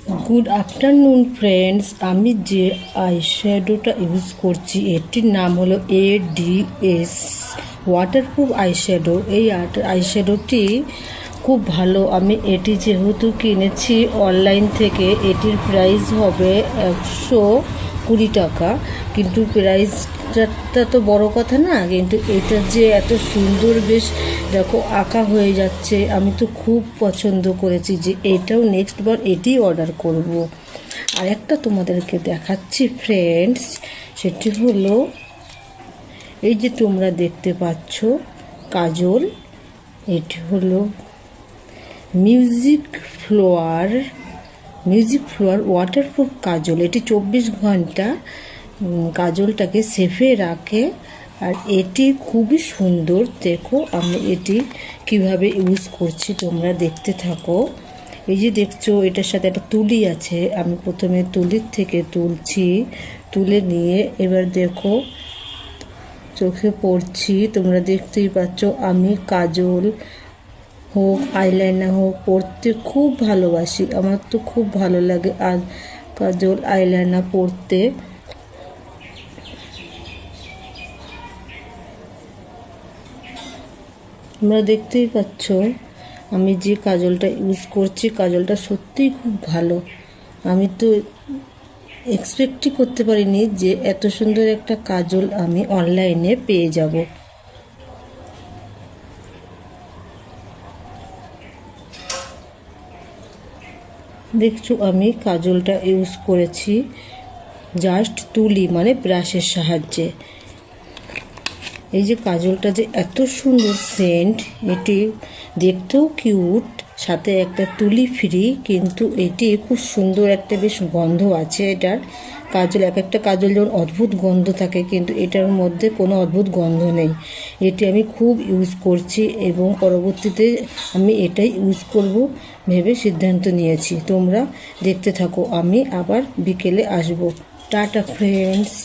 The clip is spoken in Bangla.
Good afternoon friends. आमी जे आईश्याडोटा यूज करছি এটির নাম হলো ADS ওয়াটারপ্রুফ আইশ্যাডো। এই আইশ্যাডোটি খুব ভালো। আমি এটি যেহেতু কিনেছি অনলাইন থেকে, এটির প্রাইস হবে 120 টাকা। কিন্তু প্রাইসটা তো বড় কথা না, কিন্তু এটা যে এত সুন্দর, বেশ দেখো আঁকা হয়ে যাচ্ছে। আমি তো খুব পছন্দ করেছি যে এটাও নেক্সট বার এটি অর্ডার করব। আর একটা তোমাদেরকে দেখাচ্ছি ফ্রেন্ডস, সেটি হলো এই যে তোমরা দেখতে পাচ্ছ কাজল। এটি হলো মিউজিক ফ্লোয়ার ওয়াটারপ্রুফ কাজল। এটি 24 ঘন্টা কাজলটাকে সেফে রাখে। আর এটি খুবই সুন্দর। দেখো আমি এটি কিভাবে ইউজ করছি, তোমরা দেখতে থাকো। এই যে দেখছো এটার সাথে একটা তুলি আছে। আমি প্রথমে তুলির থেকে তুলছি, তুলে নিয়ে এবার দেখো চোখে পড়ছি। তোমরা দেখতেই পাচ্ছ আমি কাজল হোক আইলাইনার হোক পরতে খুব ভালোবাসি। আমার তো খুব ভালো লাগে আর কাজল আইলাইনার পরতে। তোমরা দেখতেই পাচ্ছ আমি যে কাজলটা ইউজ করছি, কাজলটা সত্যিই খুব ভালো। আমি তো এক্সপেক্টই করতে পারিনি যে এত সুন্দর একটা কাজল আমি অনলাইনে পেয়ে যাব। দেখছো আমি কাজলটা ইউজ করেছি জাস্ট তুলি মানে ব্রাশের সাহায্যে। এই যে কাজলটা যে এত সুন্দর সেন্ট, এটি দেখতেও কিউট, সাথে একটা তুলি ফ্রি, কিন্তু এটি খুব সুন্দর একটা বেশ গন্ধ আছে এটার। কাজল এক একটা কাজল যেমন অদ্ভুত গন্ধ থাকে, কিন্তু এটার মধ্যে কোনো অদ্ভুত গন্ধ নেই। এটি আমি খুব ইউজ করছি এবং পরবর্তীতে আমি এটাই ইউজ করব ভেবে সিদ্ধান্ত নিয়েছি। তোমরা দেখতে থাকো, আমি আবার বিকেলে আসবো। Tata friends.